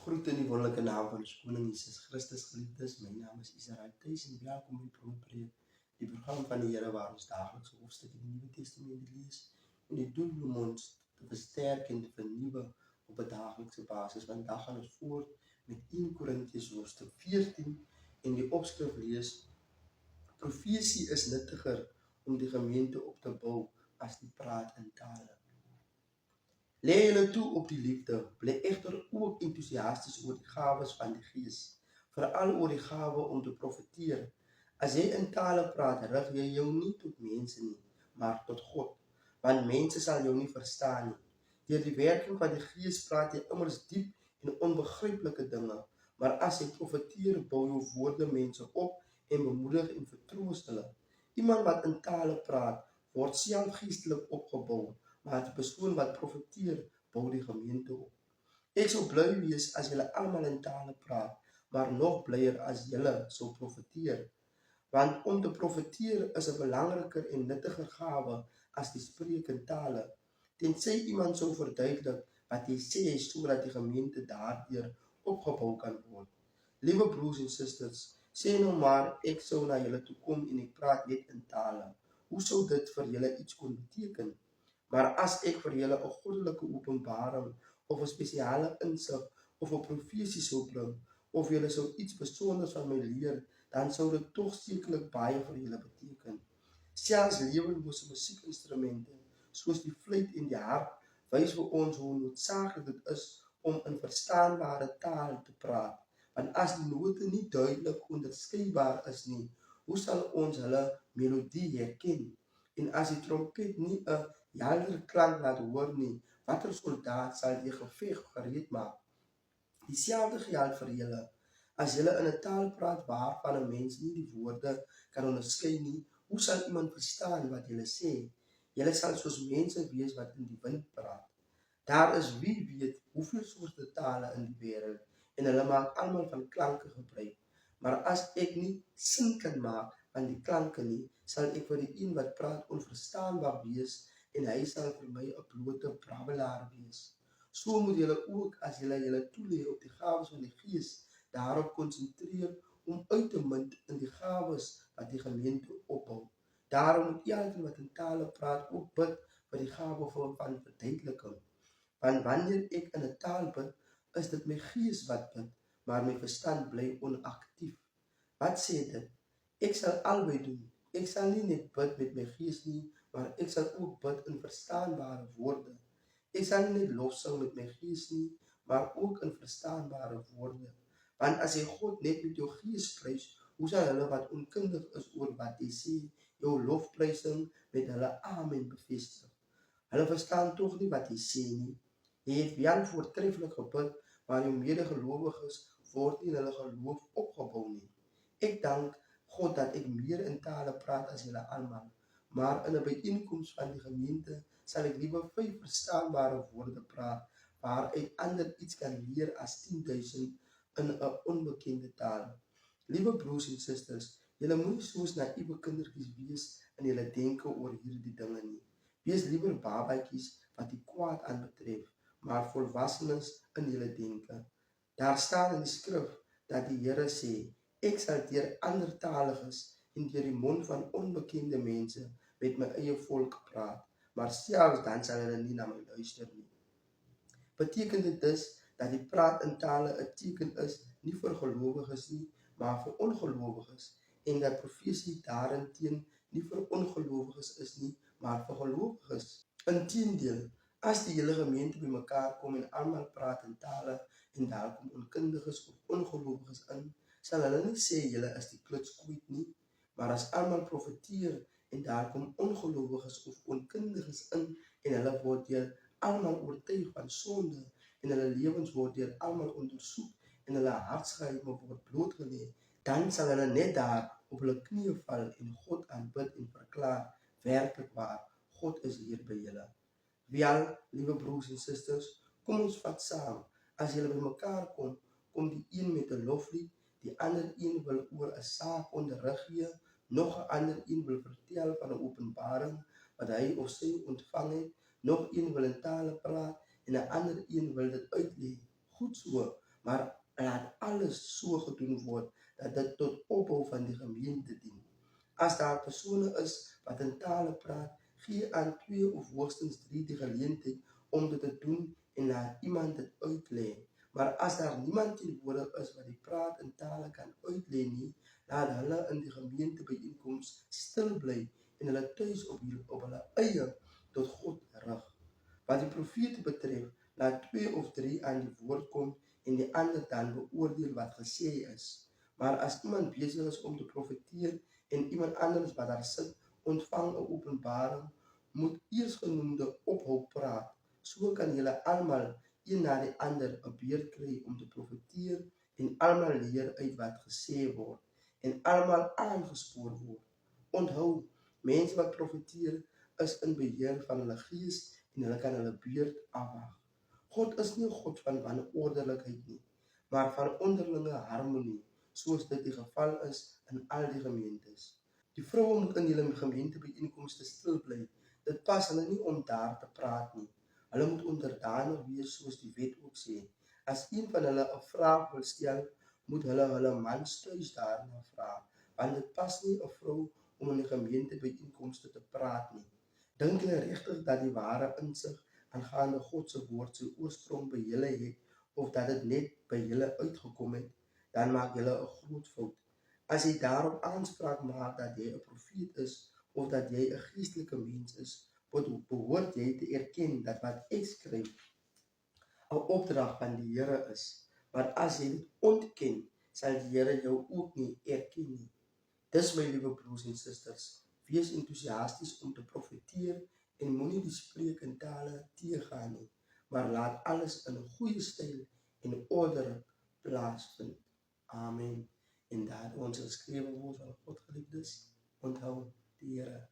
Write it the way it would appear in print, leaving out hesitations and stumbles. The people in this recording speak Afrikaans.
Groet in die wonderlijke naam van ons koning Jesus Christus, geliefdes. My naam is Israel Thijs en welkom by Broodbreek, die programma van die Here waar ons dagelijks hoofstuk in die Nieuwe Testament lees en die doel om ons te versterken en te vernieuwen op 'n dagelijkse basis. Vandaag gaan ons voort met 1 Korintiërs hoofstuk 14 en die opskrif lees: Profesie is nuttiger om die gemeente op te bou as die praat in tale. Lê julle toe op die liefde, bly egter ook enthousiasties oor die gawes van die Gees, veral oor die gawe om te profeteer. As jy in tale praat, rig jy jou nie tot mense nie, maar tot God, want mense sal jou nie verstaan nie. Deur die werking van die Gees praat jy immers diep en onbegryplike dinge, maar as jy profeteer, bou jou woorde mense op en bemoedig en vertroos hulle. Iemand wat in tale praat, word self geestelik opgebou, maar die persoon wat profeteer, bou die gemeente op. Ek sou bly wees as julle almal in tale praat, maar nog blyer as julle sou profeteer. Want om te profeteer is 'n belangriker en nuttiger gawe as die spreek in tale, tensy iemand sou verduidelik wat hy sê sodat die gemeente daardeur opgebou kan word. Liewe broers en susters, sê nou maar ek sou na julle toe kom en ek praat net in tale. Hoe sou dit vir julle iets kon beteken? Maar as ek vir julle 'n goddelike openbaring of 'n spesiale insig of 'n profesie sou bring, of julle sou iets besonders van my leer, dan sou dit tog sekerlik baie vir julle beteken. Selfs lewenlose musiekinstrumente, soos die fluit en die harp, wys vir ons hoe noodsaaklik dit is om in verstaanbare taal te praat. Want as die note nie duidelik onderskeibaar is nie, hoe sal ons hulle melodie herken? En as die trompet nie 'n helder klank laat hoor nie, watter soldaat sal die geveg gereed maak? Dieselfde geld vir julle. As julle in 'n taal praat waarvan 'n mens nie die woorde kan onderskei nie, hoe sal iemand verstaan wat julle sê? Julle sal soos mense wees wat in die wind praat. Daar is wie weet hoeveel soorte tale in die wêreld, en hulle maak almal van klanke gebruik. Maar as ek nie sin kan maak van die klanke nie, sal ek vir die een wat praat onverstaanbaar wees en hy sal vir my 'n blote brabbelaar wees. So moet julle ook, as julle toelê op die gawes van die Gees, daarop konsentreer om uit te munt in die gawes wat die gemeente opbou. Daarom moet elkeen wat in tale praat ook bid vir die gawe van verduideliking. Want wanneer ek in 'n taal bid, is dit my gees wat bid, maar my verstand bly onaktief. Wat sê dit? Ek sal albei doen. Ek sal nie net bid met my gees nie, maar ek sal ook bid in verstaanbare woorde. Ek sal nie net lofsing met my gees nie, maar ook in verstaanbare woorde. Want as jy God net met jou gees prys, hoe sal hulle wat onkundig is oor wat jy sê, jou lofprysing met hulle amen bevestig? Hulle verstaan tog nie wat jy sê nie. Jy het wel voortreffelik gebid, maar jou medegelowiges word nie in hulle geloof opgebou nie. Ek dank God dat ek meer in tale praat as julle almal, maar in 'n byeenkoms van die gemeente sal ek liewer 5 verstaanbare woorde praat, waaruit ander iets kan leer as 10.000 in 'n onbekende taal. Liewe broers en susters, julle moenie soos naïewe kindertjies wees in julle denke oor hierdie dinge nie. Wees liewer babatjies wat die kwaad aanbetref, maar volwassenes in julle denke. Daar staan in die skrif dat die Here sê, ek sal deur andertaliges en deur die mond van onbekende mense met my eie volk praat, maar selfs dan sal hulle nie na my luister nie. Beteken dit dus dat die praat in tale 'n teken is, nie vir gelowiges nie, maar vir ongelowiges, en dat profesie daarenteen nie vir ongelowiges is nie, maar vir gelowiges? Inteendeel, as die hele gemeente bymekaar kom en almal praat in tale en daar kom onkundiges of ongelowiges in, sal hulle nie sê julle is die kluts kwyt nie, maar as almal profeteer en daar kom ongelowiges of onkundiges in en hulle word deur almal oortuig van sonde en hulle lewens word deur almal ondersoek en hulle hartsgeheime word blootgelê, dan sal hulle net daar op hulle knieë val en God aanbid en verklaar, werklik waar, God is hier by julle. Wel, liewe broers en susters, kom ons vat saam. As julle bymekaar kom, kom die een met 'n loflied, die ander een wil oor 'n saak onderrig gee, nog 'n ander een wil vertel van 'n openbaring wat hy of sy ontvang het, nog een wil in tale praat en 'n ander een wil dit uitlê. Goed so, maar laat alles so gedoen word dat dit tot opbou van die gemeente dien. As daar persone is wat in tale praat, gee aan 2 of hoogstens 3 die geleentheid om dit te doen en laat iemand dit uitlê. Maar as daar niemand teenwoordig is wat die praat in tale kan uitlê nie, laat hulle in die gemeente byeenkoms stil bly en hulle tuis op hulle eie tot God rig. Wat die profete betref, laat 2 of 3 aan die woord kom en die ander dan beoordeel wat gesê is. Maar as iemand besig is om te profeteer en iemand anders wat daar sit, ontvang 'n openbaring, moet eersgenoemde ophou praat. So kan julle almal een na die ander 'n beurt kry om te profeteer en almal leer uit wat gesê word en almal aangespoor word. Onthou, mense wat profeteer is in beheer van hulle gees en hulle kan hulle beurt afwag. God is nie 'n God van wanordelijkheid nie, maar van onderlinge harmonie, soos dit die geval is in al die gemeentes. Die vroue moet in julle gemeentebyeenkomste stil bly. Dit pas hulle nie om daar te praat nie. Hulle moet onderdanig wees soos die wet ook sê. As een van hulle 'n vraag wil stel, moet hulle mans tuis daarna vra, want dit pas nie 'n vrou om in die gemeentebyeenkomste te praat nie. Dink julle regtig dat die ware insig aangaande God se woord sy oorsprong by julle het, of dat dit net by julle uitgekom het? Dan maak julle 'n groot fout. As jy daarop aanspraak maak dat jy 'n profeet is of dat jy 'n geestelike mens is, behoort jy te erken dat wat ek skryf 'n opdrag van die Here is. Maar as jy dit ontken, sal die Here jou ook nie erken nie. Dis my liewe broers en susters, wees entoesiasties om te profeteer en moenie die spreek in tale teëgaan nie, maar laat alles in 'n goeie styl en orde plaasvind. Amen. En dat ons geskrewe word van God geliefdes, onthou die Here